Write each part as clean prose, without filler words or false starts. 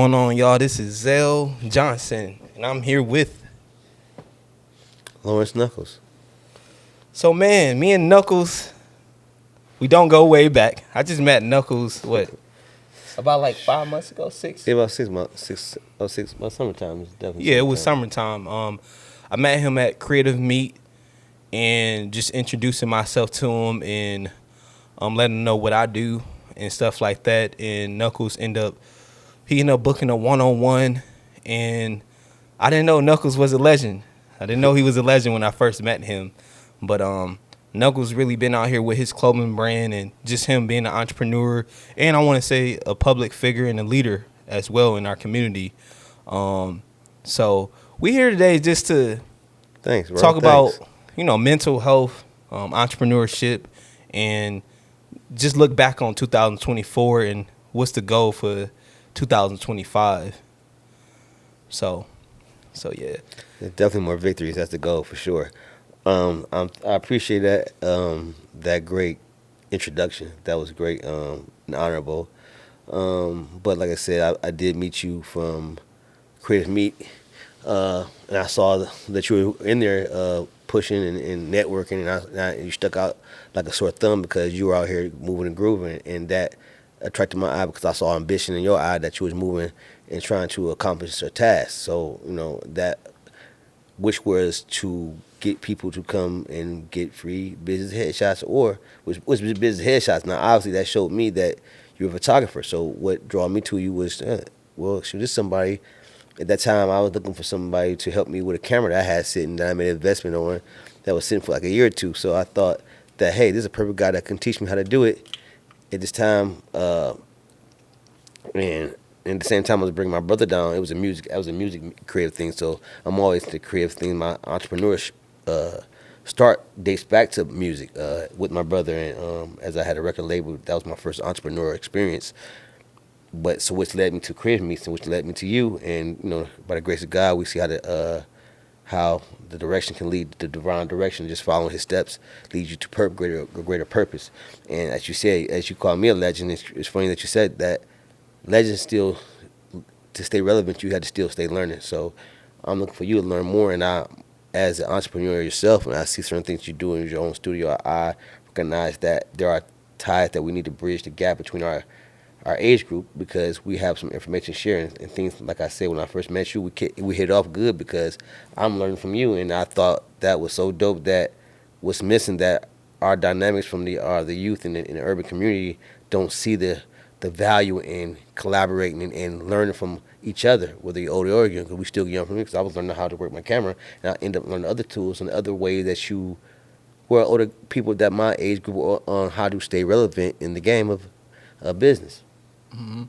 Going on, y'all? This is Zell Johnson, and I'm here with. Lawrence Knuckles. So, man, me and Knuckles, we don't go way back. I just met Knuckles, about like 5 months ago, six? Yeah, about 6 months. 6 months. Summertime is definitely Yeah, it was summertime. summertime. I met him at Creative Meet and just introducing myself to him and letting him know what I do and stuff like that. And Knuckles he ended up booking a one-on-one, and I didn't know Knuckles was a legend. I didn't know he was a legend when I first met him. But Knuckles really been out here with his clothing brand and just him being an entrepreneur, and I want to say a public figure and a leader as well in our community. So we here today just to Thanks, bro. talk Thanks. about mental health, entrepreneurship, and just look back on 2024 and what's the goal for 2025. So yeah. There's definitely more victories. That's the goal for sure. I appreciate that great introduction. That was great and honorable. But like I said, I did meet you from Creative Meet, and I saw that you were in there pushing and networking, and you stuck out like a sore thumb because you were out here moving and grooving, and that attracted my eye because I saw ambition in your eye that you was moving and trying to accomplish a task. So that which was to get people to come and get free business headshots, or which was business headshots. Now, obviously, that showed me that you're a photographer. So what drew me to you was, well, shoot, this somebody. At that time, I was looking for somebody to help me with a camera that I had sitting that I made an investment on that was sitting for like a year or two. So I thought that, hey, this is a perfect guy that can teach me how to do it at this time. And at the same time, I was bringing my brother down. I was a music creative thing. So I'm always into creative things. My entrepreneurship start dates back to music with my brother, and as I had a record label, that was my first entrepreneur experience. But so which led me to creative meets, and which led me to you, and by the grace of God, we see how the direction can lead the divine direction. Just following His steps leads you to greater purpose. And as you say, as you call me a legend, it's funny that you said that. Legends still, to stay relevant, you had to still stay learning. So I'm looking for you to learn more. And I, as an entrepreneur yourself, when I see certain things you do in your own studio, I recognize that there are ties that we need to bridge the gap between our age group, because we have some information sharing and things. Like I said, when I first met you, we hit it off good because I'm learning from you, and I thought that was so dope. That what's missing, that our dynamics from the youth in the urban community don't see the value in collaborating and learning from each other, whether you're older or young, because we still young from me, because I was learning how to work my camera, and I end up learning other tools and other ways that you, were older people that my age group, on how to stay relevant in the game of business. Hmm.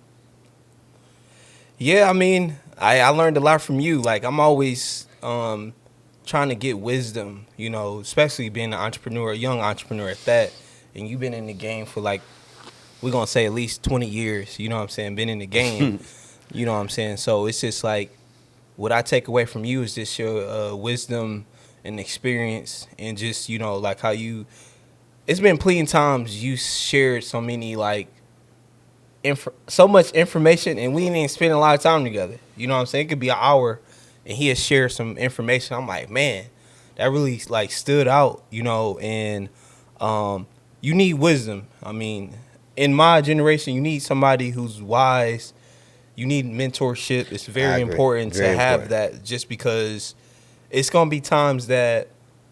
Yeah, I mean, I learned a lot from you. Like, I'm always trying to get wisdom, especially being an entrepreneur, a young entrepreneur at that. And you've been in the game for like, we're going to say at least 20 years, you know what I'm saying, been in the game, you know what I'm saying? So it's just like, what I take away from you is just your wisdom and experience, and just, like how it's been plenty of times you shared so many, like, so much information, and we didn't spend a lot of time together. You know what I'm saying? It could be an hour, and he has shared some information. I'm like, man, that really like stood out, and you need wisdom. I mean, in my generation, you need somebody who's wise. You need mentorship. It's I very agree. important to Very have important. that, just because it's gonna be times that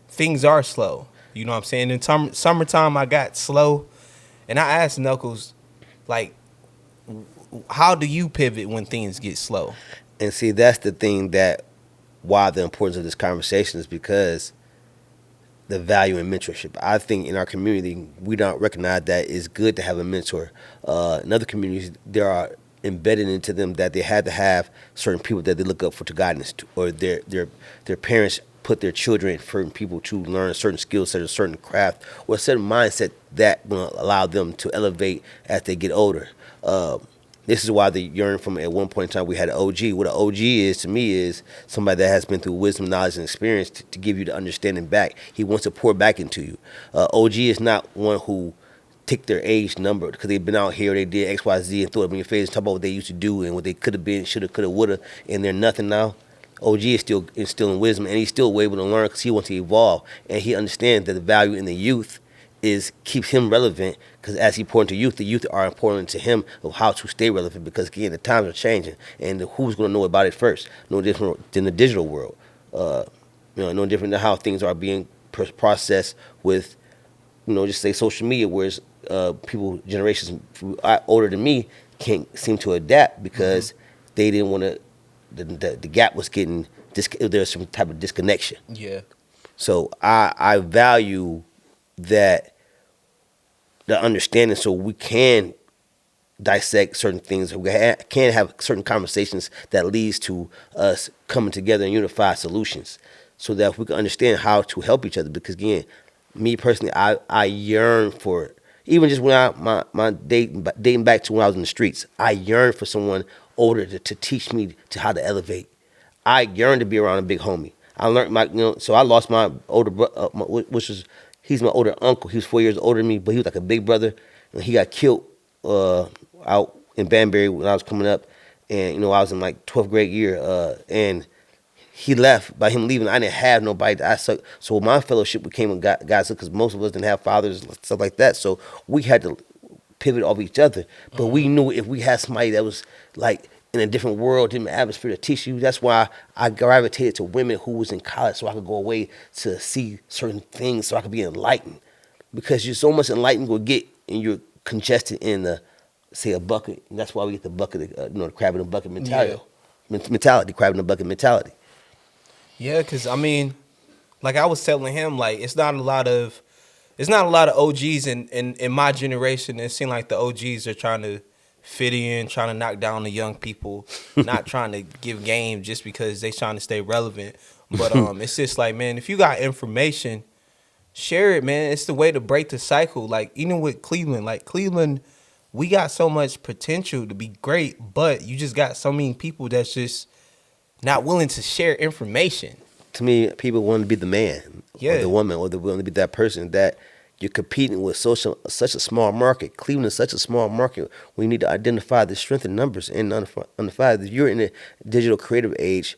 things are slow. You know what I'm saying? In summertime, I got slow, and I asked Knuckles, like, how do you pivot when things get slow? And see, that's the thing, that why the importance of this conversation is because the value in mentorship. I think in our community, we don't recognize that it's good to have a mentor. In other communities, there are embedded into them that they had to have certain people that they look up for to guidance, to, or their parents put their children in certain people to learn a certain skill set, a certain craft, or a certain mindset that will allow them to elevate as they get older. This is why they yearn from, at one point in time, we had an OG. What an OG is to me is somebody that has been through wisdom, knowledge, and experience to give you the understanding back. He wants to pour back into you. OG is not one who take their age number because they've been out here, they did X, Y, Z, and throw it in your face and talk about what they used to do and what they could have been, should have, could have, would have, and they're nothing now. OG is still instilling wisdom, and he's still able to learn because he wants to evolve, and he understands that the value in the youth is keeps him relevant because as he pour into youth, the youth are important to him of how to stay relevant because again the times are changing and who's going to know about it first? No different than the digital world. No different than how things are being processed with, just say social media, whereas people generations older than me can't seem to adapt because they didn't want to. The gap was getting there's some type of disconnection. Yeah. So I value that the understanding so we can dissect certain things. We can have certain conversations that leads to us coming together and unify solutions so that we can understand how to help each other. Because again, me personally, I yearn for, even just when my dating back to when I was in the streets, I yearn for someone older to teach me to how to elevate. I yearn to be around a big homie. I learned so I lost my older brother, he's my older uncle. He was 4 years older than me, but he was like a big brother. And he got killed out in Banbury when I was coming up. And, I was in like 12th grade year. And he left. By him leaving, I didn't have nobody that I sucked. So my fellowship became with guys because most of us didn't have fathers and stuff like that. So we had to pivot off each other. But we knew if we had somebody that was like in a different world, different atmosphere to teach you. That's why I gravitated to women who was in college so I could go away to see certain things so I could be enlightened. Because you're so much enlightened you'll get and you're congested in say a bucket. And that's why we get the bucket, the crab in the bucket mentality. Mentality, crab in the bucket mentality. Yeah, because I mean, like I was telling him, like it's not a lot of OGs in my generation. It seems like the OGs are trying to fit in, trying to knock down the young people, not trying to give game just because they trying to stay relevant. But it's just like, man, if you got information, share it, man. It's the way to break the cycle. Like even with Cleveland, we got so much potential to be great, but you just got so many people that's just not willing to share information. To me, people want to be the man Yeah. or the woman, or they want to be that person that you're competing with such a small market. Cleveland is such a small market. We need to identify the strength in numbers and identify that you're in the digital creative age.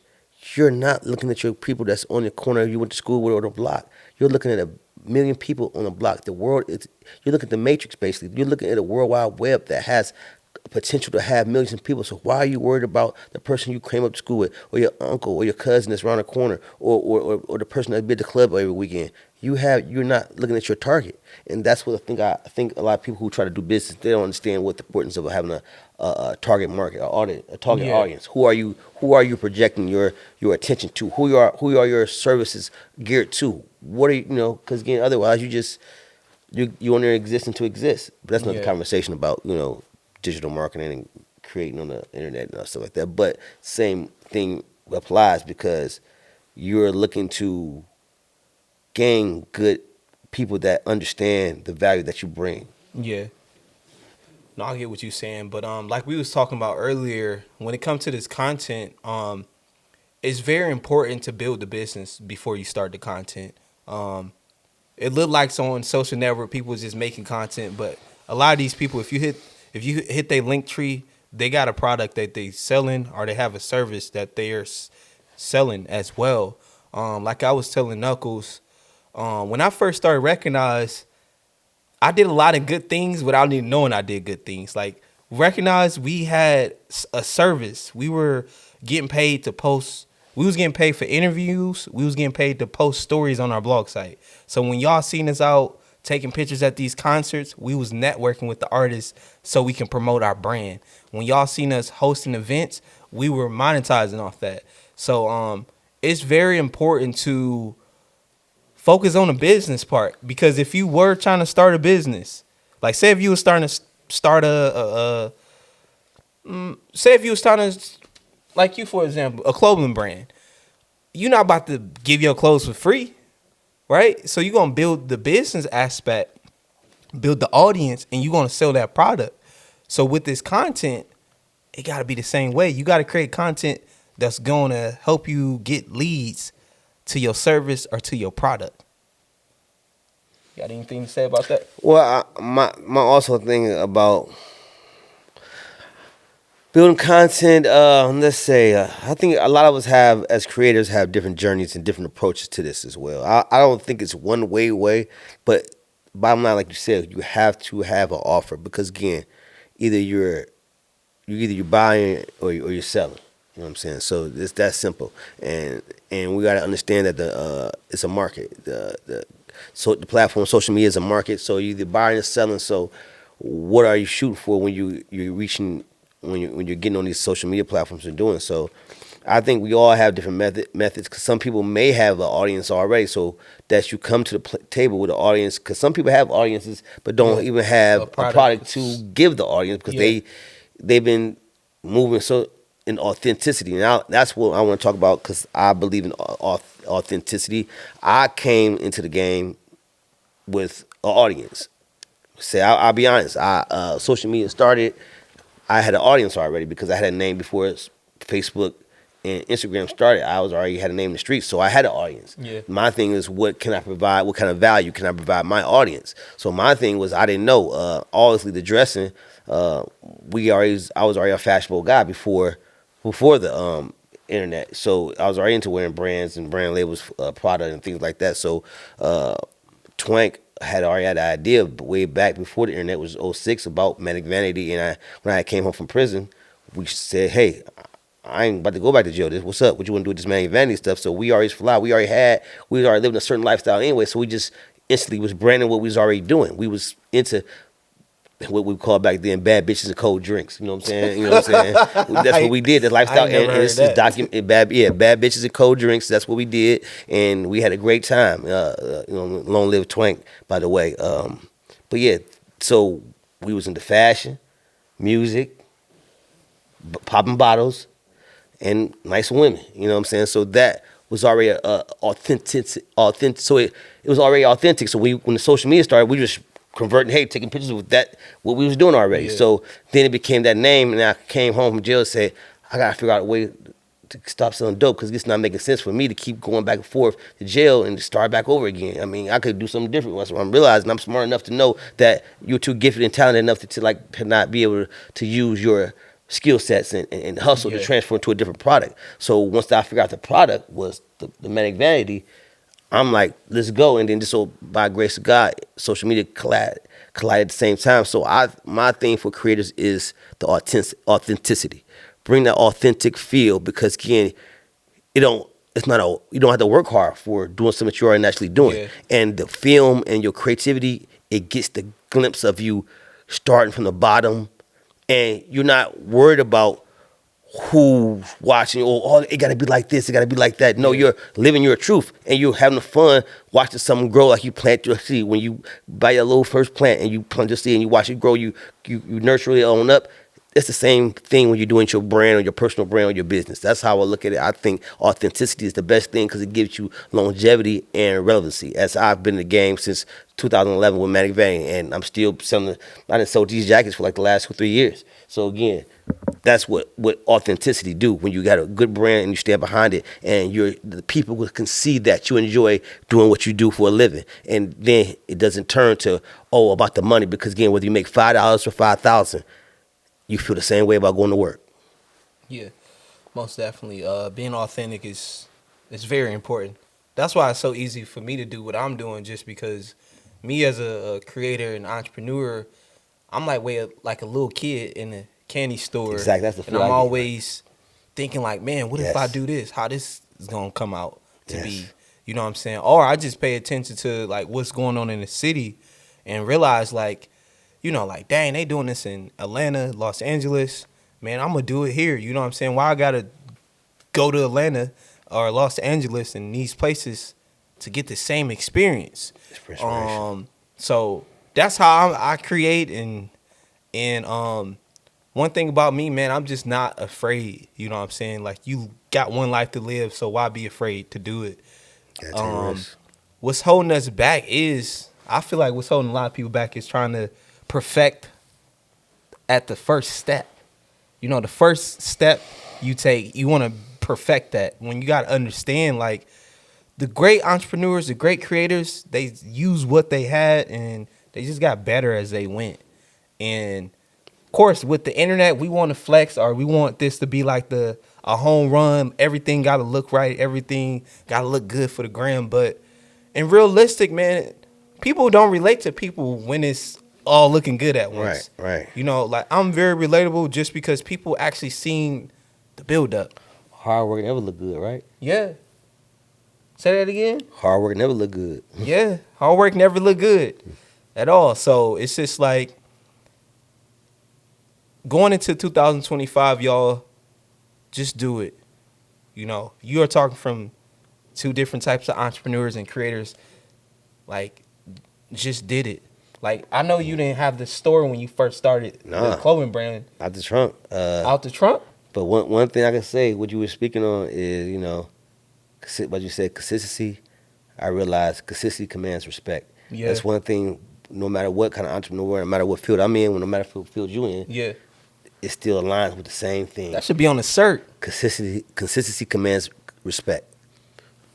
You're not looking at your people that's on the corner you went to school with or the block. You're looking at a million people on the block. The world is. You look at the Matrix basically. You're looking at a World Wide Web that has potential to have millions of people. So why are you worried about the person you came up to school with, or your uncle, or your cousin that's around the corner, or the person that be at the club every weekend? You're not looking at your target, and that's what I think a lot of people who try to do business, they don't understand what the importance of having a target market, a target audience. Who are you projecting your attention to? Who are your services geared to? What are because again, otherwise you only existing to exist. But that's another conversation about digital marketing and creating on the internet and stuff like that. But same thing applies because you're looking to gain good people that understand the value that you bring. Yeah. No, I get what you're saying, but like we was talking about earlier, when it comes to this content, it's very important to build the business before you start the content. It looked like on social network people was just making content, but a lot of these people, if you hit their link tree, they got a product that they selling or they have a service that they are selling as well. Like I was telling Knuckles, when I first started Recognize, I did a lot of good things without even knowing I did good things. Like Recognize, we had a service. We were getting paid to post. We was getting paid for interviews. We was getting paid to post stories on our blog site. So when y'all seen us out taking pictures at these concerts, we was networking with the artists so we can promote our brand. When y'all seen us hosting events, we were monetizing off that. So it's very important to focus on the business part, because if you were trying to start a business, like say if you were starting to start say if you was starting to, like you for example, a clothing brand, you're not about to give your clothes for free, right? So you're gonna build the business aspect, build the audience, and you're gonna sell that product. So with this content, it gotta be the same way. You gotta create content that's gonna help you get leads to your service or to your product. You got anything to say about that? Well, my also thing about building content. Let's say I think a lot of us have, as creators, have different journeys and different approaches to this as well. I don't think it's one way, but bottom line, like you said, you have to have an offer because again, either you're buying or you're selling. You know what I'm saying? So it's that simple, and we got to understand that it's a market. So the platform, social media is a market. So you either buying or selling. So what are you shooting for when you're reaching when you're getting on these social media platforms and doing so? I think we all have different methods because some people may have an audience already. So that you come to the table with an audience because some people have audiences but don't Yeah, even a have a product product. to give the audience because Yeah, they've been moving so in authenticity. Now that's what I want to talk about because I believe in authenticity. I came into the game with an audience. Say I'll be honest. I social media started. I had an audience already because I had a name before Facebook and Instagram started. I was already had a name in the streets, so I had an audience. yeah, My thing is, what can I provide? What kind of value can I provide my audience? So my thing was, I didn't know. Obviously, the dressing. I was already a fashionable guy before the internet. So I was already into wearing brands and brand labels, product and things like that. So Twank had already had the idea way back before the internet was '06 about Manic Vanity, and when I came home from prison, we said, hey, I ain't about to go back to jail. What's up? What you want to do with this Manic Vanity stuff? So we already fly. We already living a certain lifestyle anyway. So we just instantly was branding what we was already doing. We was into what we call back then bad bitches and cold drinks. You know what I'm saying? You know what I'm saying? That's what I we did. The I lifestyle, ain't never and heard it's just that. bad bitches and cold drinks. That's what we did, and we had a great time. Long live Twank, by the way. But yeah, so we was into fashion, music, popping bottles, and nice women. You know what I'm saying? So that was already authentic. So it was already authentic. So when the social media started, we just converting, hey, taking pictures with that what we was doing already. Yeah, So then it became that name, and I came home from jail and said, I gotta figure out a way to stop selling dope because it's not making sense for me to keep going back and forth to jail and to start back over again. I mean, I could do something different. That's what I'm realizing. I'm smart enough to know that you're too gifted and talented enough to like to not be able to use your skill sets and hustle to yeah, transfer into a different product. So once I figured out the product was the Manic Vanity, I'm like, let's go. And then just so by grace of God, social media collide at the same time. So my thing for creators is the authenticity. Bring that authentic feel because again, it don't it's not a you don't have to work hard for doing something that you're already naturally doing. yeah, And the film and your creativity, it gets the glimpse of you starting from the bottom and you're not worried about who's watching or oh it gotta be like this, it gotta be like that. No, yeah, you're living your truth and you're having fun watching something grow like you plant your seed. When you buy your little first plant and you plant your seed and you watch it grow, you nurture it on up. It's the same thing when you're doing your brand or your personal brand or your business. That's how I look at it. I think authenticity is the best thing because it gives you longevity and relevancy. As I've been in the game since 2011 with Manic Vanity, and I'm still selling. I done sold these jackets for like the last 3 years. So again, that's what authenticity do when you got a good brand and you stand behind it and the people can see that you enjoy doing what you do for a living, and then it doesn't turn to about the money because again whether you make $5 or 5,000, you feel the same way about going to work. yeah. Most definitely. Being authentic is very important. That's why it's so easy for me to do what I'm doing, just because me as a creator and entrepreneur, I'm like like a little kid in a candy store, Exactly, that's the and feel I'm I get. always thinking like, man, what if I Yes, do this? How this is gonna come out to be? yes, You know what I'm saying? Or I just pay attention to like what's going on in the city, and realize like, like dang, they doing this in Atlanta, Los Angeles. Man, I'm gonna do it here. You know what I'm saying? Why I gotta go to Atlanta or Los Angeles and these places to get the same experience? it's inspiration. So that's how I create, and one thing about me, man, I'm just not afraid. You know what I'm saying? Like, you got one life to live, so why be afraid to do it? Gotta take Um, risks. what's holding us back is, I feel like what's holding a lot of people back is trying to perfect at the first step. The first step you take, you want to perfect that. When you got to understand, like, the great entrepreneurs, the great creators, they use what they had and they just got better as they went. And of course, with the internet, we want to flex or we want this to be like a home run. Everything got to look right. Everything got to look good for the gram. But in realistic, man, people don't relate to people when it's all looking good at once. Right. You know, like I'm very relatable just because people actually seen the build up. Hard work never look good, right? Yeah. Say that again. Hard work never look good. Yeah. Hard work never look good at all. So it's just like going into 2025, y'all, just do it. You know, you are talking from two different types of entrepreneurs and creators. Like, just did it. Like, I know you didn't have the store when you first started the clothing brand. Out the trunk. Out the trunk? But one thing I can say, what you were speaking on is, you know, what you said, consistency. I realized consistency commands respect. Yeah. That's one thing, no matter what kind of entrepreneur, no matter what field I'm in, no matter what field you in, Yeah. it still aligns with the same thing. That should be on the shirt. Consistency commands respect.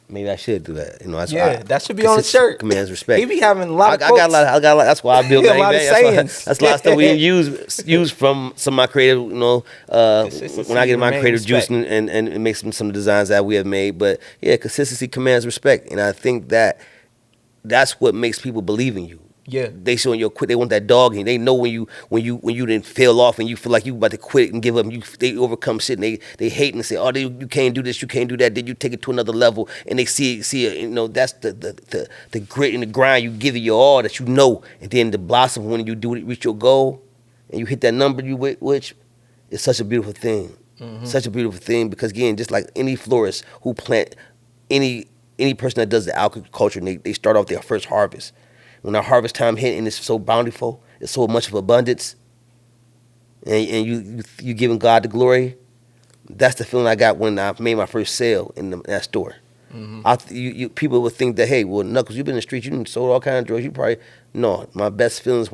Maybe I should do that. You know, that should be on the shirt. Commands respect. He be having a lot of I got a lot. That's why I built a lot of sayings. That's a lot of stuff we use from some of my creative. You know, when I get my creative juice and make some designs that we have made. But yeah, consistency commands respect, and I think that's what makes people believe in you. Yeah, they showing you quit. They want that dog in you. They know when you didn't fail off and you feel like you about to quit and give up. They overcome shit and they hate and say, oh, you can't do this, you can't do that. Then you take it to another level and they see it. You know, that's the grit and the grind. You give it your all that you know, and then the blossom when you do it, reach your goal and you hit that number which is such a beautiful thing. Mm-hmm. Such a beautiful thing because again, just like any florist who plant any person that does the agriculture, and they start off their first harvest. When our harvest time hit and it's so bountiful, it's so much of abundance, and you giving God the glory, that's the feeling I got when I made my first sale in that store. Mm-hmm. People would think that, hey, well, Knuckles, you've been in the streets, you done sold all kinds of drugs. You probably no. My best feelings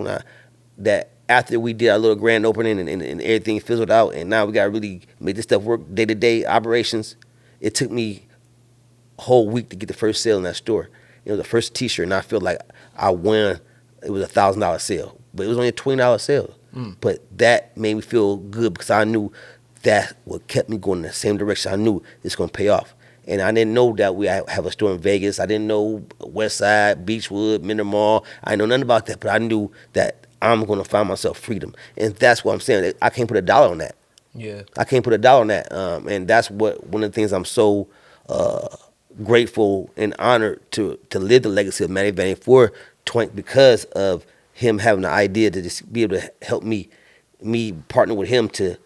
that after we did our little grand opening and everything fizzled out, and now we got to really make this stuff work day to day operations. It took me a whole week to get the first sale in that store. It was the first T-shirt, and I feel like I won. It was $1,000 sale, but it was only a $20 sale. But that made me feel good because I knew that what kept me going in the same direction. I knew it's going to pay off. And I didn't know that we have a store in Vegas. I didn't know West Side, Beachwood, Minder Mall. I didn't know nothing about that, but I knew that I'm going to find myself freedom. And that's what I'm saying. I can't put a dollar on that. Yeah. I can't put a dollar on that. And that's one of the things I'm so grateful and honored to live the legacy of Manic Vanity for Twink because of him having the idea to just be able to help me partner with him to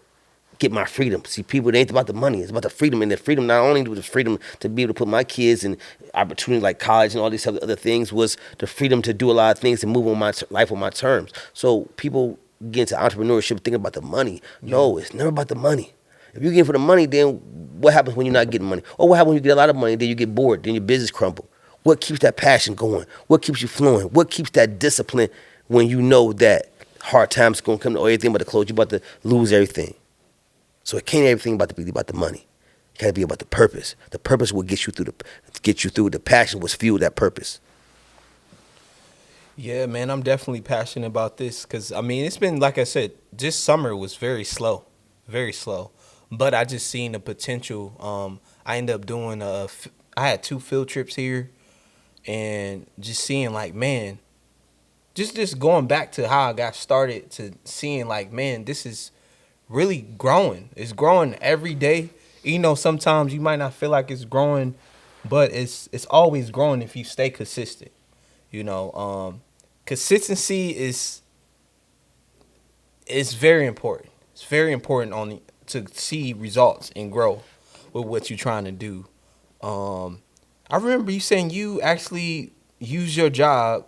get my freedom. See, people, it ain't about the money. It's about the freedom. And the freedom, not only was the freedom to be able to put my kids in opportunity like college and all these other things, was the freedom to do a lot of things and move on my life on my terms. So people get into entrepreneurship thinking about the money. No, it's never about the money. If you're getting for the money, then what happens when you're not getting money? Or what happens when you get a lot of money, then you get bored, then your business crumble? What keeps that passion going? What keeps you flowing? What keeps that discipline when you know that hard times going to come or everything about to close, you're about to lose everything? So it can't everything about to be about the money. It got to be about the purpose. The purpose will get you through. The passion was fueled that purpose. Yeah, man, I'm definitely passionate about this because, I mean, it's been, like I said, this summer was very slow. But I just seen the potential. I ended up doing I had 2 field trips here, and just seeing like, man, just going back to how I got started to seeing like, man, this is really growing. It's growing every day. You know, sometimes you might not feel like it's growing, but it's always growing if you stay consistent. You know, consistency is very important. It's very important to see results and grow with what you're trying to do. I remember you saying you actually use your job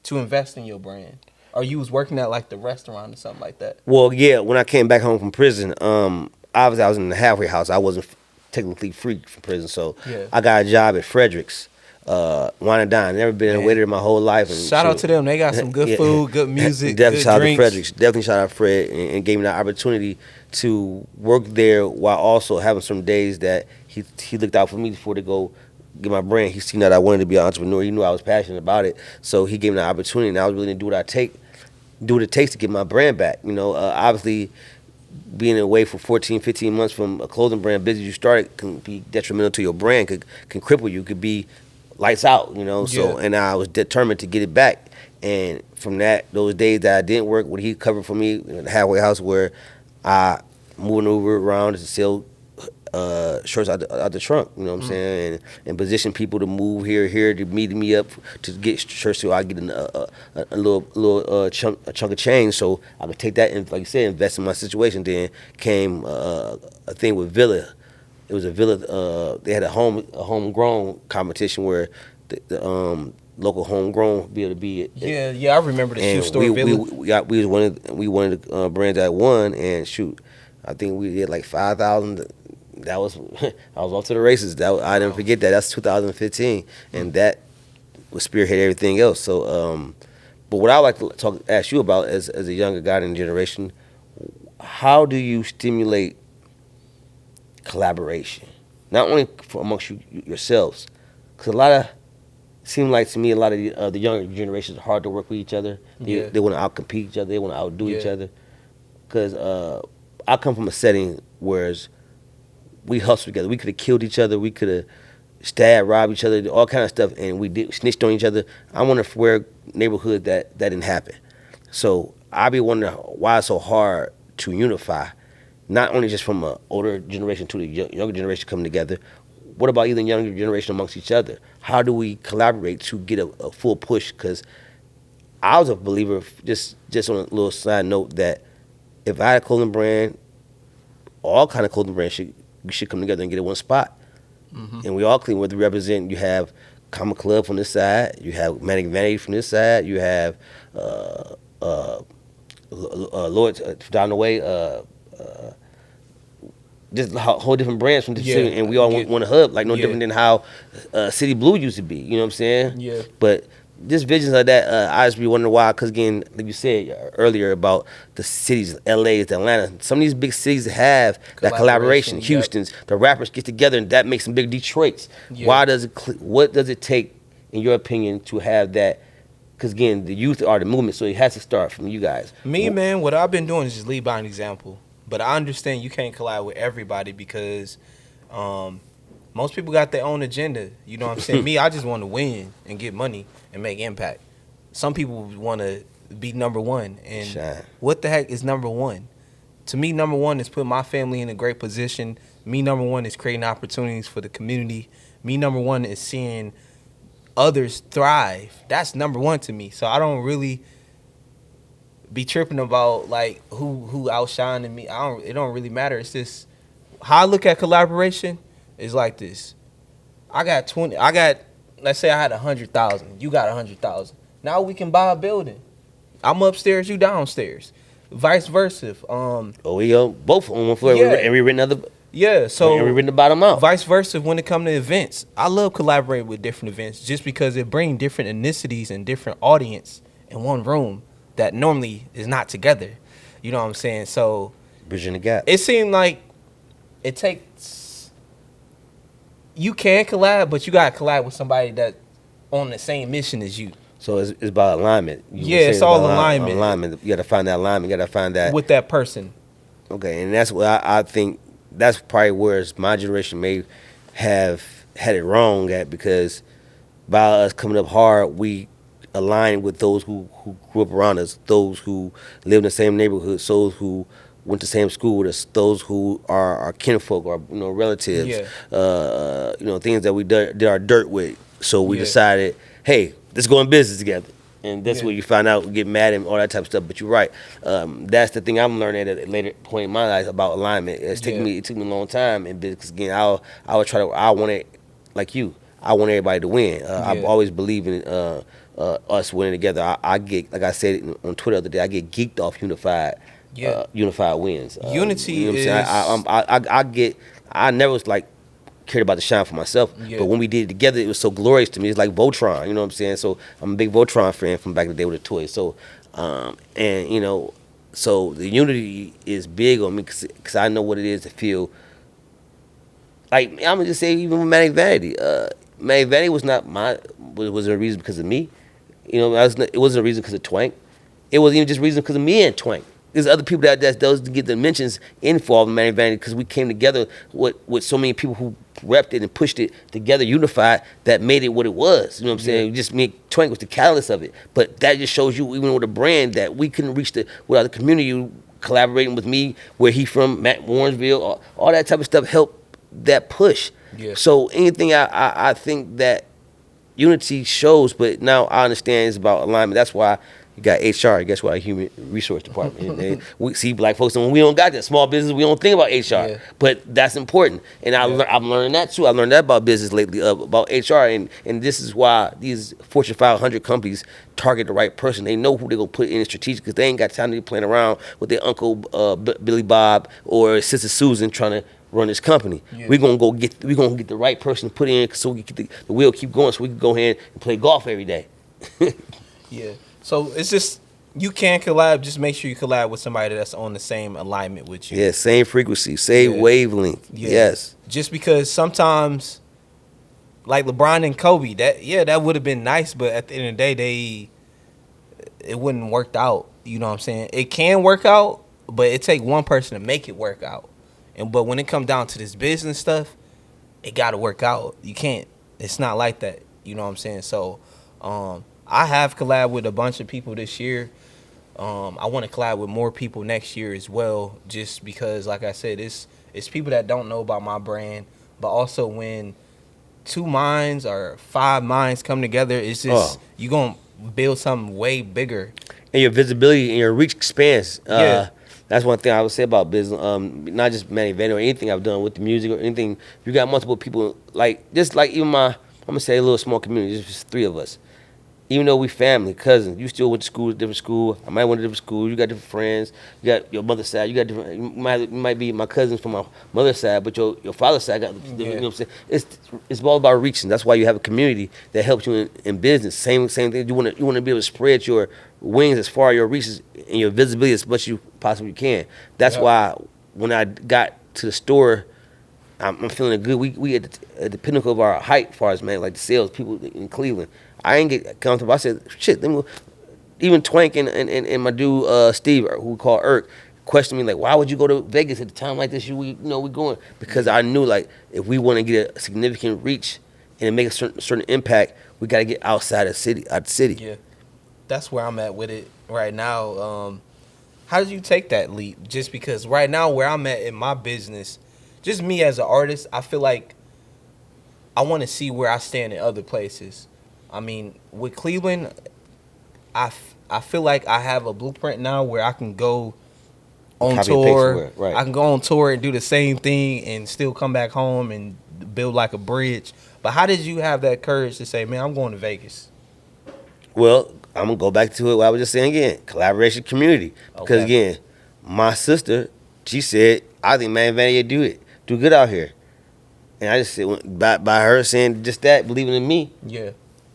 to invest in your brand, or you was working at like the restaurant or something like that. Well, yeah, when I came back home from prison, obviously I was in the halfway house. I wasn't technically free from prison, so yeah. I got a job at Frederick's. Wine and Dine. Never been a waiter in my whole life. And shout out to them. They got some good food, good music, definitely good shout drinks. out to Frederick's. Definitely shout out Fred and gave me the opportunity to work there while also having some days that he looked out for me for to go get my brand. He seen that I wanted to be an entrepreneur. He knew I was passionate about it, so he gave me the opportunity, and I was willing to do what it takes to get my brand back. Obviously, being away for 14, 15 months from a clothing brand business you started can be detrimental to your brand, can cripple you, could be lights out, Yeah. So, and I was determined to get it back. And from those days that I didn't work, what he covered for me in the halfway house, where I moving over around to sell shirts out the trunk, you know what I'm saying, and position people to move here to meet me up to get shirts, so I get a little chunk of change, so I could take that and, like you said, invest in my situation. Then came a thing with Villa. It was a Villa. They had a homegrown competition where the local homegrown be able to be it. Yeah, yeah, I remember the shoe And store village. we one of the brands that won, and shoot, I think we did like 5,000. That was I was off to the races. I didn't forget that. That's 2015, and that was spearhead everything else. So, but what I like to ask you about as a younger guy in the generation, how do you stimulate collaboration, not only amongst yourselves, because a lot of seem like to me a lot of the younger generations are hard to work with each other. Yeah. They want to outcompete each other. They want to outdo each Yeah. other. Because I come from a setting where we hustled together. We could have killed each other. We could have stabbed, robbed each other, all kind of stuff, and we snitched on each other. I want to wear neighborhood that didn't happen. So I be wondering why it's so hard to unify, not only just from an older generation to the younger generation coming together. What about even younger generation amongst each other? How do we collaborate to get a full push? Because I was a believer, just on a little side note, that if I had a clothing brand, all kind of clothing brands we should come together and get at one spot. And we all clean what we represent. You have Comic Club from this side, you have Manic Vanity from this side, you have Lloyd down the way, just whole different brands from different cities, and we all want to hub, like no different than how City Blue used to be. You know what I'm saying? Yeah. But just visions like that, I just be wondering why. Because again, like you said earlier about the cities, LA, Atlanta, some of these big cities have that collaboration. Yep. Houston's, the rappers get together, and that makes them big. Detroit's. Yeah. Why does it? What does it take, in your opinion, to have that? Because again, the youth are the movement, so it has to start from you guys. Me, man, what I've been doing is just lead by an example. But I understand you can't collide with everybody because most people got their own agenda. You know what I'm saying? Me, I just want to win and get money and make impact. Some people want to be number one. And Shine. what the heck is number one? To me, number one is putting my family in a great position. Me, number one is creating opportunities for the community. Me, number one is seeing others thrive. That's number one to me. So I don't really be tripping about like who outshining me. It don't really matter. It's just how I look at collaboration is like this. Let's say I had 100,000. You got 100,000. Now we can buy a building. I'm upstairs, you downstairs. Vice versa. We both on one floor, Yeah. and we written other. Yeah, so And we written the bottom out. vice versa when it comes to events. I love collaborating with different events just because it brings different ethnicities and different audience in one room that normally is not together. You know what I'm saying? So Bridging the gap. it seemed like it takes, you can collab, but you gotta collab with somebody that on the same mission as you. So it's about alignment. It's all alignment. Alignment. You got to find that alignment. You got to find that. With that person. Okay, and that's what I think. That's probably where my generation may have had it wrong at, because by us coming up hard, we align with those who grew up around us, those who live in the same neighborhood, those who went to the same school with us, those who are our kinfolk or relatives, things that we did our dirt with. So we decided, hey, let's go in business together. And that's where you find out, get mad and all that type of stuff. But you're right. That's the thing I'm learning at a later point in my life about alignment. It took me a long time in business. Again, I want it like you. I want everybody to win. I've always believed in us winning together. I get, like I said on Twitter the other day, I get geeked off unified wins. Unity you know what I'm saying? I never was like cared about the shine for myself, but when we did it together, it was so glorious to me. It's like Voltron, you know what I'm saying? So I'm a big Voltron fan from back in the day with the toys. So, so the unity is big on me because I know what it is to feel like, I'm gonna just say, even with Manic Vanity, Manic Vanity was not was a reason because of me. It wasn't a reason because of Twank. It wasn't even just a reason because of me and Twank. There's other people that those get the mentions involved in Manic Vanity because we came together with so many people who repped it and pushed it together, unified, that made it what it was. You know what I'm saying? Just me, Twank was the catalyst of it. But that just shows you, even with a brand, that we couldn't reach without the community collaborating with me, where he from, Matt Warrensville, all that type of stuff helped that push. Yeah. So anything I think that unity shows, but now I understand it's about alignment. That's why you got HR. Guess what? Human resource department. And we see black folks, and we don't got that small business. We don't think about HR, but that's important. And I'm learning that too. I learned that about business lately, about HR, and this is why these Fortune 500 companies target the right person. They know who they're gonna put in strategic, because they ain't got time to be playing around with their uncle Billy Bob or sister Susan trying to run this company. We're gonna get the right person to put in, so we get the wheel keep going, so we can go ahead and play golf every day. Yeah. So it's just, you can collab. Just make sure you collab with somebody that's on the same alignment with you. Yeah, same frequency, same wavelength. Yeah. Yes. Just because sometimes, like LeBron and Kobe, that would have been nice, but at the end of the day, it wouldn't work out. You know what I'm saying? It can work out, but it take one person to make it work out. But when it comes down to this business stuff, it got to work out. You can't. It's not like that. You know what I'm saying? So, I have collabed with a bunch of people this year. I want to collab with more people next year as well, just because, like I said, it's people that don't know about my brand, but also when 2 minds or 5 minds come together, it's just you gonna build something way bigger. And your visibility and your reach expands. That's one thing I would say about business. Not just Manic Vanity or anything I've done with the music or anything. You got multiple people, just like even I'm gonna say a little small community, just 3 of us. Even though we family, cousins, you still went to school, different school. I might went to different school. You got different friends. You got your mother's side. You got different. You might be my cousins from my mother's side, but your father's side got different. You know what I'm saying? It's all about reaching. That's why you have a community that helps you in business. Same thing. You want to be able to spread your wings as far as your reaches and your visibility as much as you possibly can. That's why when I got to the store, I'm feeling good. We at the pinnacle of our height, as far as like the sales people in Cleveland. I ain't get comfortable. I said, shit, even Twank and my dude Steve, who we call Irk, questioned me like, why would you go to Vegas at a time like this? We going, because I knew, like, if we want to get a significant reach and make a certain impact, we got to get outside the city. Yeah, that's where I'm at with it right now. How did you take that leap? Just because right now where I'm at in my business, just me as an artist, I feel like I want to see where I stand in other places. I mean, with Cleveland, I feel like I have a blueprint now where I can go on tour. Right. I can go on tour and do the same thing and still come back home and build like a bridge. But how did you have that courage to say, man, I'm going to Vegas? Well, I'm going to go back to what I was just saying again. Collaboration, community. Because, again, my sister, she said, I think Manic Vanity do good out here. And I just said, by her saying just that, believing in me. Yeah.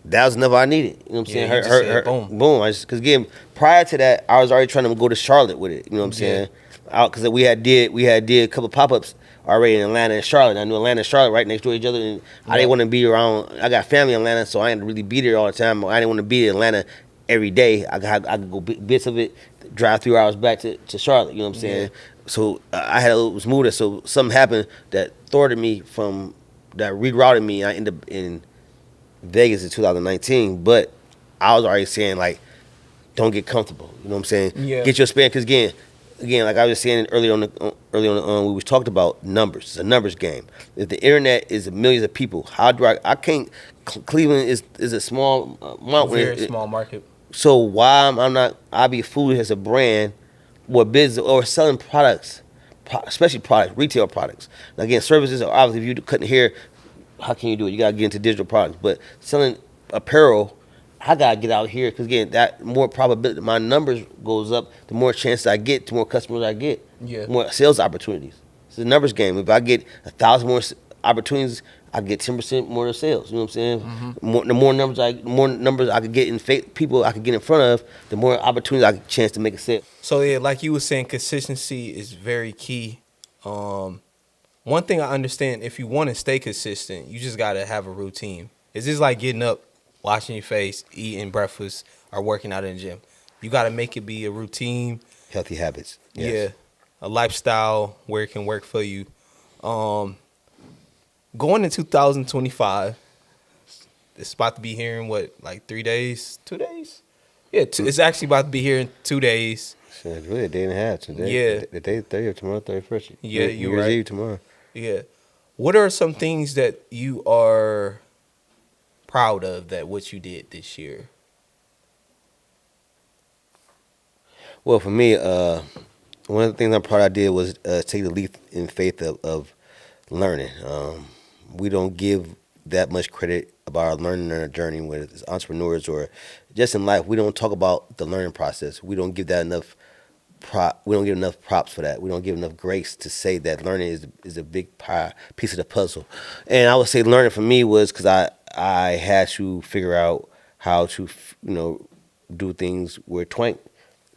That was enough I needed. You know what I'm saying? Her boom. Because again, prior to that, I was already trying to go to Charlotte with it. You know what I'm saying? Because we had did a couple pop-ups already in Atlanta and Charlotte. I knew Atlanta and Charlotte right next to each other, and I didn't want to be around. I got family in Atlanta, so I didn't really be there all the time. I didn't want to be in Atlanta every day. I could go bits of it, drive 3 hours back to Charlotte. You know what I'm saying? So I was moved. So something happened that thwarted me that rerouted me. I ended up in Vegas in 2019, but I was already saying, like, don't get comfortable. You know what I'm saying? Yeah. Get your span, because again, like I was saying earlier on, we was talked about numbers. It's a numbers game. If the internet is millions of people, how do I can't. Cleveland is a small mountain. Very small market. So why I'd be foolish as a brand or business or selling products, especially products, retail products. Now, again, services are obviously, if you couldn't hear, how can you do it? You gotta get into digital products. But selling apparel, I gotta get out here, because again, that more probability my numbers goes up, the more chances I get, the more customers I get, more sales opportunities. It's a numbers game. If I get 1,000 more opportunities, I get 10% more sales. You know what I'm saying? Mm-hmm. The more numbers I could get in people I could get in front of, the more opportunities I get a chance to make a sale. So yeah, like you were saying, consistency is very key. one thing I understand, if you want to stay consistent, you just got to have a routine. It's just like getting up, washing your face, eating breakfast, or working out in the gym. You got to make it be a routine. Healthy habits. Yeah, Yes. a lifestyle where it can work for you. Um, Going in 2025, it's about to be here in what, like 3 days, 2 days? Yeah, it's actually about to be here in 2 days. So it's really a day and a half today. Yeah, The day 30th, tomorrow 31st. yeah, New you're Year's right. Eve tomorrow. Yeah. What are some things that you are proud of that what you did this year? Well, for me, one of the things I'm proud I did was take the leap in faith of learning. We don't give that much credit about our learning and our journey, whether it's entrepreneurs or just in life. We don't talk about the learning process. We don't give that enough we don't give enough props for that. We don't give enough grace to say that learning is a big piece of the puzzle. And I would say learning for me was because I had to figure out how to do things where Twank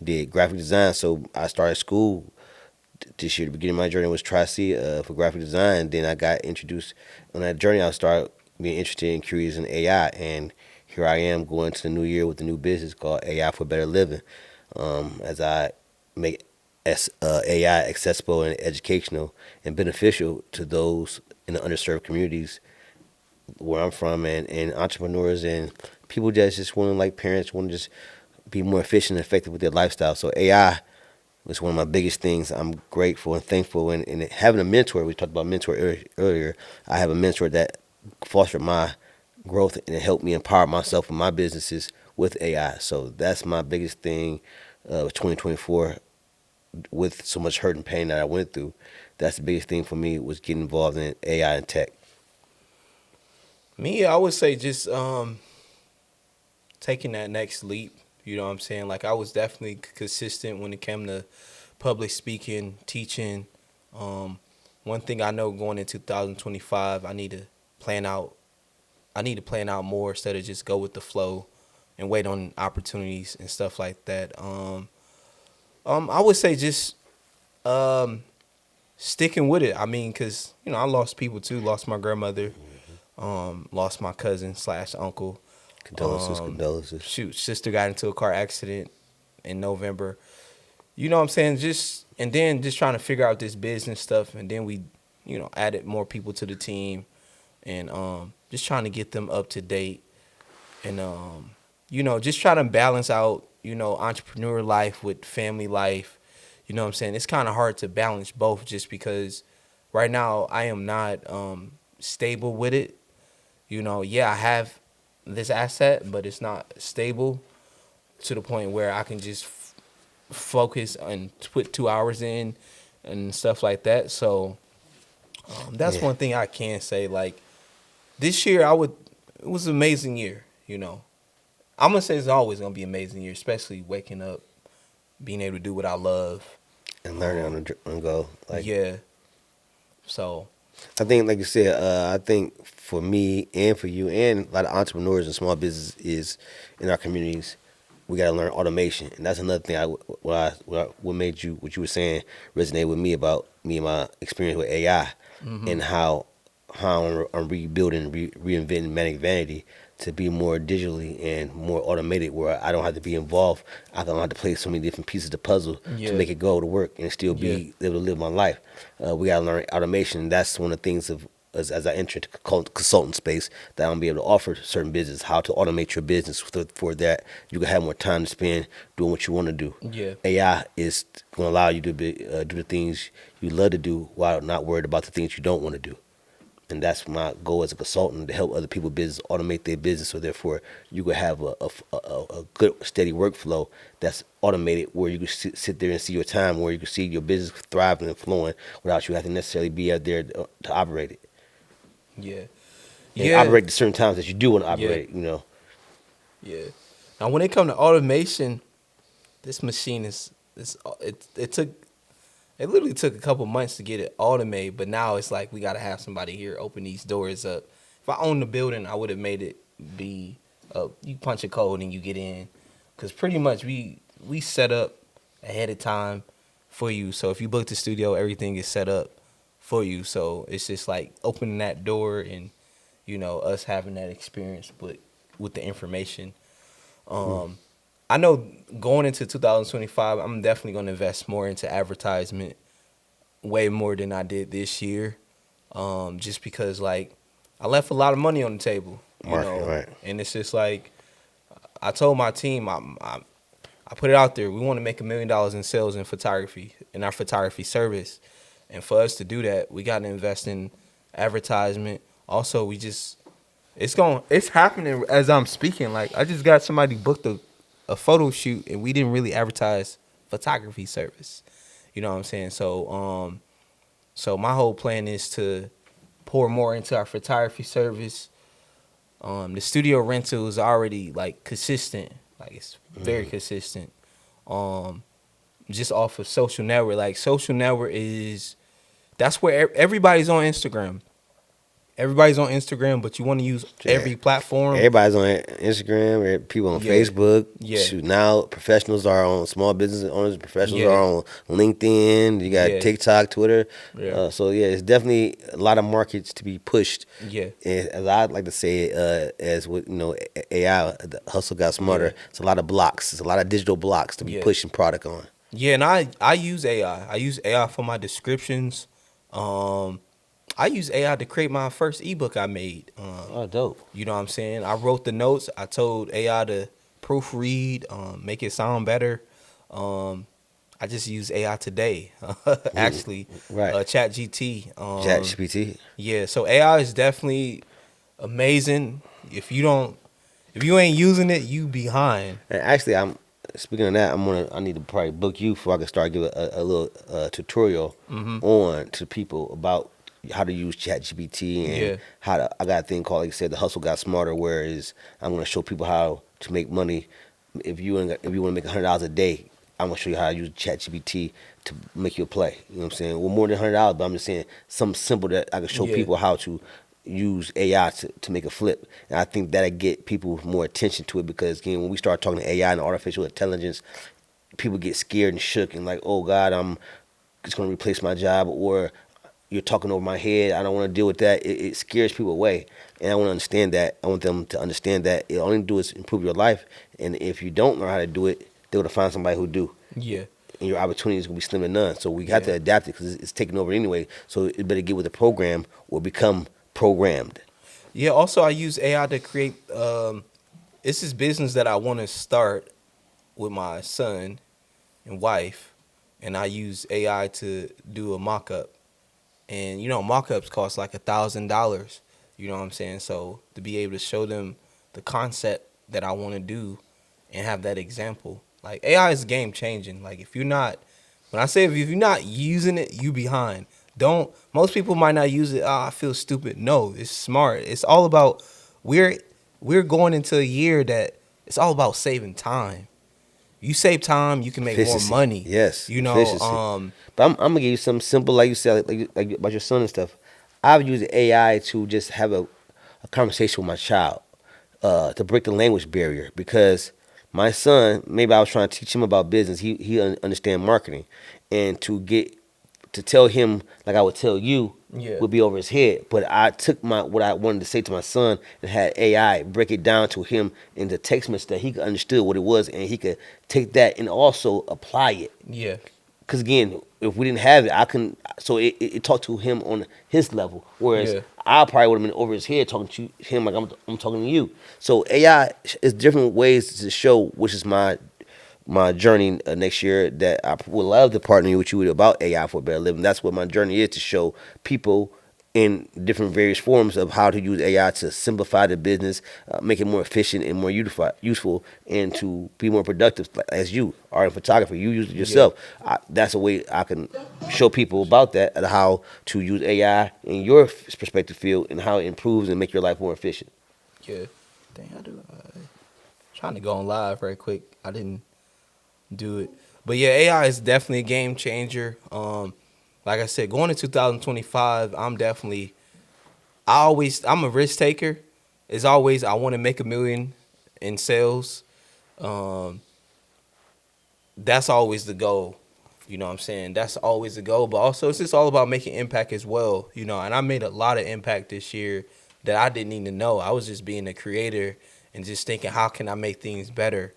did graphic design. So I started school this year. The beginning of my journey was Tri-C for graphic design. Then I got introduced on that journey. I started being interested and curious in AI, and here I am going to the new year with a new business called AI for Better Living. As I make AI accessible and educational and beneficial to those in the underserved communities where I'm from, and entrepreneurs and people that just want to, like parents, want to just be more efficient and effective with their lifestyle. So AI was one of my biggest things. I'm grateful and thankful, and having a mentor. We talked about mentor earlier. I have a mentor that fostered my growth and it helped me empower myself and my businesses with AI. So that's my biggest thing. 2024, with so much hurt and pain that I went through, that's the biggest thing for me was getting involved in AI and tech. Me, I would say just taking that next leap. You know what I'm saying? Like I was definitely consistent when it came to public speaking, teaching. Um, One thing I know going into 2025, plan out. I need to plan out more instead of just go with the flow and wait on opportunities and stuff like that. I would say just um, sticking with it. I mean, cause I lost people too. Lost my grandmother. Lost my cousin slash uncle. Condolences, condolences. Shoot, sister got into a car accident in November. You know what I'm saying? Just and then just trying to figure out this business stuff, and then we, added more people to the team, and just trying to get them up to date, and just trying to balance out, entrepreneur life with family life. You know what I'm saying? It's kind of hard to balance both, just because right now I am not stable with it. Yeah, I have this asset, but it's not stable to the point where I can just focus and put 2 hours in and stuff like that. So that's Yeah. one thing I can say. Like this year, it was an amazing year. I'm gonna say it's always gonna be an amazing year, especially waking up, being able to do what I love. And learning on the go. Like, Yeah. So I think, like you said, I think for me and for you and a lot of entrepreneurs and small businesses in our communities, we got to learn automation, and that's another thing. What made what you were saying resonate with me about me and my experience with AI, and how I'm rebuilding, reinventing Manic Vanity to be more digitally and more automated, where I don't have to be involved. I don't have to play so many different pieces of the puzzle to yeah, make it go to work and still yeah, be able to live my life. We got to learn automation. That's one of the things as I enter into consultant space that I'm gonna be able to offer certain business how to automate your business for that you can have more time to spend doing what you want to do. yeah, AI is going to allow you to do the things you love to do while not worried about the things you don't want to do. And that's my goal as a consultant, to help other people business automate their business, so therefore you could have a good steady workflow that's automated, where you can sit there and see your time, where you can see your business thriving and flowing without you having to necessarily be out there to operate it, yeah, and yeah, operate the certain times that you do want to yeah, operate it. yeah. Now, when it comes to automation, this machine it literally took a couple months to get it automated, but now it's like we gotta have somebody here open these doors up. If I owned the building, I would have made it be you punch a code and you get in, because pretty much we set up ahead of time for you. So if you book the studio, everything is set up for you. So it's just like opening that door and us having that experience, but with the information. Mm. Um, I know going into 2025, I'm definitely going to invest more into advertisement, way more than I did this year. Just because like I left a lot of money on the table, Marketing, right? and it's just like I told my team, I put it out there. We want to make $1 million in sales in photography, in our photography service, and for us to do that, we got to invest in advertisement. Also, it's happening as I'm speaking. Like I just got somebody booked a photo shoot, and we didn't really advertise photography service. You know what I'm saying? So my whole plan is to pour more into our photography service. The studio rental is already like consistent, like it's very Mm. consistent. Um, just off of social network, like social network is that's where everybody's on Instagram. Everybody's on Instagram, but you want to use Yeah. every platform. Everybody's on Instagram. People on Yeah, Facebook. yeah, Shoot, now professionals are on small business owners. Professionals yeah, are on LinkedIn. You got yeah, TikTok, Twitter. yeah, So yeah, it's definitely a lot of markets to be pushed. yeah, And as I like to say, as with AI, the hustle got yeah, smarter. It's a lot of blocks. It's a lot of digital blocks to be yeah. pushing product on. Yeah, and I use AI. I use AI for my descriptions. Um, I use AI to create my first ebook I made. Oh, dope. You know what I'm saying? I wrote the notes. I told AI to proofread, make it sound better. Um, I just use AI today, Mm, actually, right. Chat GT. Chat GPT. Yeah, so AI is definitely amazing. If you ain't using it, you behind. And actually, I'm speaking of that. I need to probably book you before I can start giving a little tutorial Hmm. on to people about how to use ChatGPT and Yeah, how to. I got a thing called, like you said, the hustle got smarter. Whereas I'm going to show people how to make money. If you want to make $100 a day, I'm going to show you how to use ChatGPT to make you a play. You know what I'm saying? Well, more than $100, but I'm just saying something simple that I can show yeah, people how to use AI to make a flip. And I think that'll get people more attention to it because, again, when we start talking to AI and artificial intelligence, people get scared and shook and like, oh God, it's going to replace my job, or you're talking over my head. I don't want to deal with that. It scares people away. And I want to understand that. I want them to understand that it only do is improve your life. And if you don't know how to do it, they're going to find somebody who do. yeah, And your opportunity is going to be slim to none. So we have yeah. to adapt it because it's taking over anyway. So it better get with the program or become programmed. Yeah, also I use AI to create it's this business that I want to start with my son and wife, and I use AI to do a mock-up. And mock-ups cost like $1,000. You know what I'm saying? So to be able to show them the concept that I want to do and have that example. Like AI is game changing. Like if you're not when I say if you're not using it, you behind. Don't Most people might not use it. Oh, I feel stupid. No, it's smart. It's all about we're we're going into a year that it's all about saving time. You save time, you can make more Efficiency. money. Yes, You know, efficiency. But I'm gonna give you something simple, like you said, like about your son and stuff. I've used AI to just have a conversation with my child, to break the language barrier because my son, maybe I was trying to teach him about business. Understand marketing, and to tell him like I would tell you yeah, would be over his head. But I took my what I wanted to say to my son and had AI break it down to him in the text message that he could understood what it was and he could take that and also apply it. yeah, Because again, if we didn't have it, I can. So it talked to him on his level, whereas yeah, I probably would have been over his head talking to him like I'm talking to you. So AI is different ways to show, which is my journey next year that I would love to partner with you about AI for a better living. That's what my journey is, to show people in different various forms of how to use AI to simplify the business, make it more efficient and more useful, and to be more productive. Like, as you are in photography, you use it yeah, yourself. That's a way I can show people about that and how to use AI in your perspective field and how it improves and make your life more efficient. yeah. Dang, I do. Trying to go on live right quick. I didn't do it, but yeah, AI is definitely a game changer. Like I said, going to 2025, I'm a risk taker. As always, I want to make 1 million in sales. Um, that's always the goal. You know what I'm saying? That's always the goal. But also, it's just all about making impact as well. You know, and I made a lot of impact this year that I didn't even know. I was just being a creator and just thinking, how can I make things better?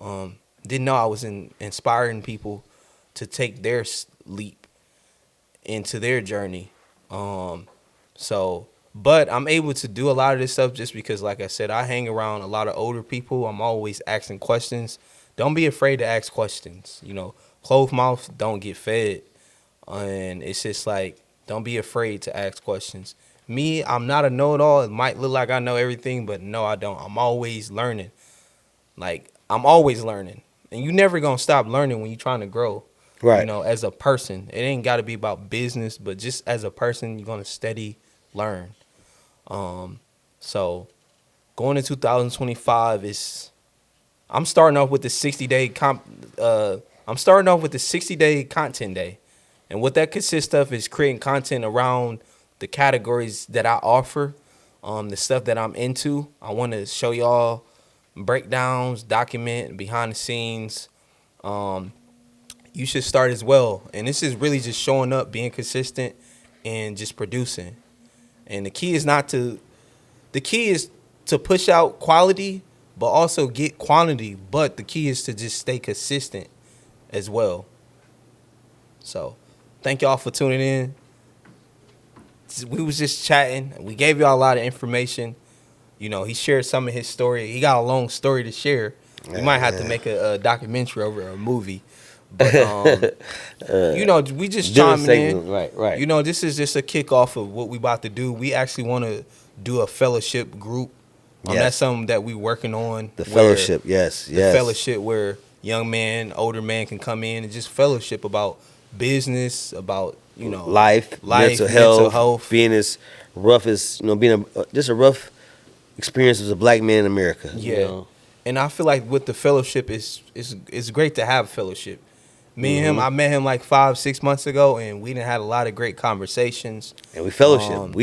Didn't know I was inspiring people to take their leap into their journey. So, but I'm able to do a lot of this stuff just because, like I said, I hang around a lot of older people. I'm always asking questions. Don't be afraid to ask questions. You know, closed mouth don't get fed. And it's just like, don't be afraid to ask questions. Me, I'm not a know-it-all. It might look like I know everything, but no, I don't. I'm always learning. Like, I'm always learning. And you never gonna stop learning when you're trying to grow. You Right. know, as a person. It ain't gotta be about business, but just as a person, you're gonna steady learn. So going to 2025 is I'm starting off with the 60-day I'm starting off with the 60-day content day. And what that consists of is creating content around the categories that I offer, the stuff that I'm into. I want to show y'all breakdowns, document behind the scenes. You should start as well. And this is really just showing up, being consistent, and just producing. And the key is to push out quality, but also get quantity. But the key is to just stay consistent as well. So, thank y'all for tuning in. We was just chatting. We gave y'all a lot of information. You know, he shared some of his story. He got a long story to share. We might have to make a documentary over a movie. But you know, we just chiming in. Right. You know, this is just a kickoff of what we about to do. We actually want to do a fellowship group. Yes. That's something that we working on. The fellowship, yes. The fellowship where young man, older man can come in and just fellowship about business, about, you know, life, mental health, being as rough as, you know, being just a rough experience as a black man in America. Yeah. You know? And I feel like with the fellowship, it's great to have fellowship. Me and him, I met him like 5-6 months ago, and we done had a lot of great conversations. And we fellowship.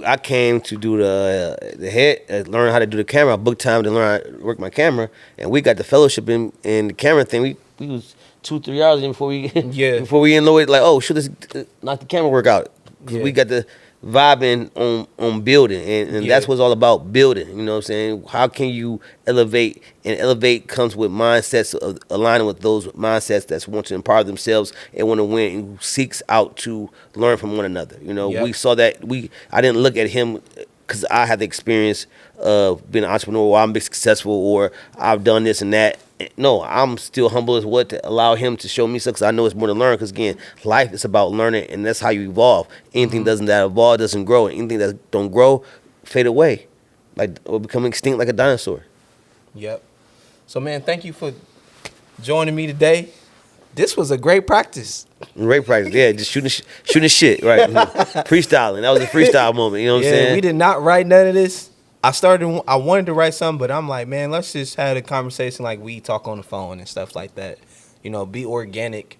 I came to do the head, learn how to do the camera. I booked time to learn how to work my camera, and we got the fellowship in the camera thing. We was 2-3 hours in before we before we in it, like, oh, should this knock the camera work out? Because we got the vibing on building, and that's what it's all about, building. You know what I'm saying? How can you elevate? And elevate comes with mindsets of aligning with those mindsets that want to empower themselves and want to win, and who seeks out to learn from one another. You know, we saw that. I didn't look at him because I had the experience of being an entrepreneur, or I'm successful, or I've done this and that. No, I'm still humble as what to allow him to show me stuff, because I know it's more to learn. Because again, life is about learning, and that's how you evolve. Anything that evolve doesn't grow, and anything that don't grow fade away, like, or become extinct like a dinosaur. Yep. So, man, thank you for joining me today. This was a great practice. Great practice, yeah. Just shooting shit, right? Freestyling. That was a freestyle moment. You know what I'm saying? We did not write none of this. I wanted to write something, but I'm like, man, let's just have a conversation like we talk on the phone and stuff like that. You know, be organic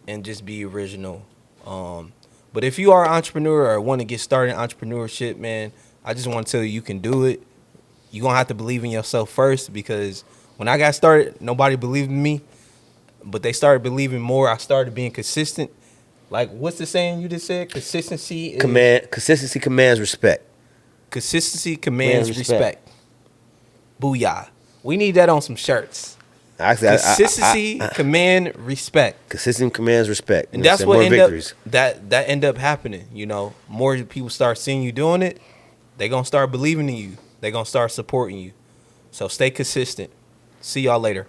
and just be original. But if you are an entrepreneur or want to get started in entrepreneurship, man, I just want to tell you, you can do it. You're going to have to believe in yourself first, because when I got started, nobody believed in me. But they started believing more. I started being consistent. Like, what's the saying you just said? Consistency commands respect. Consistency commands respect. Booyah. We need that on some shirts. Actually, Consistency command respect. Consistent commands respect. And that's what that end up happening. You know, more people start seeing you doing it, they gonna start believing in you. They gonna start supporting you. So stay consistent. See y'all later.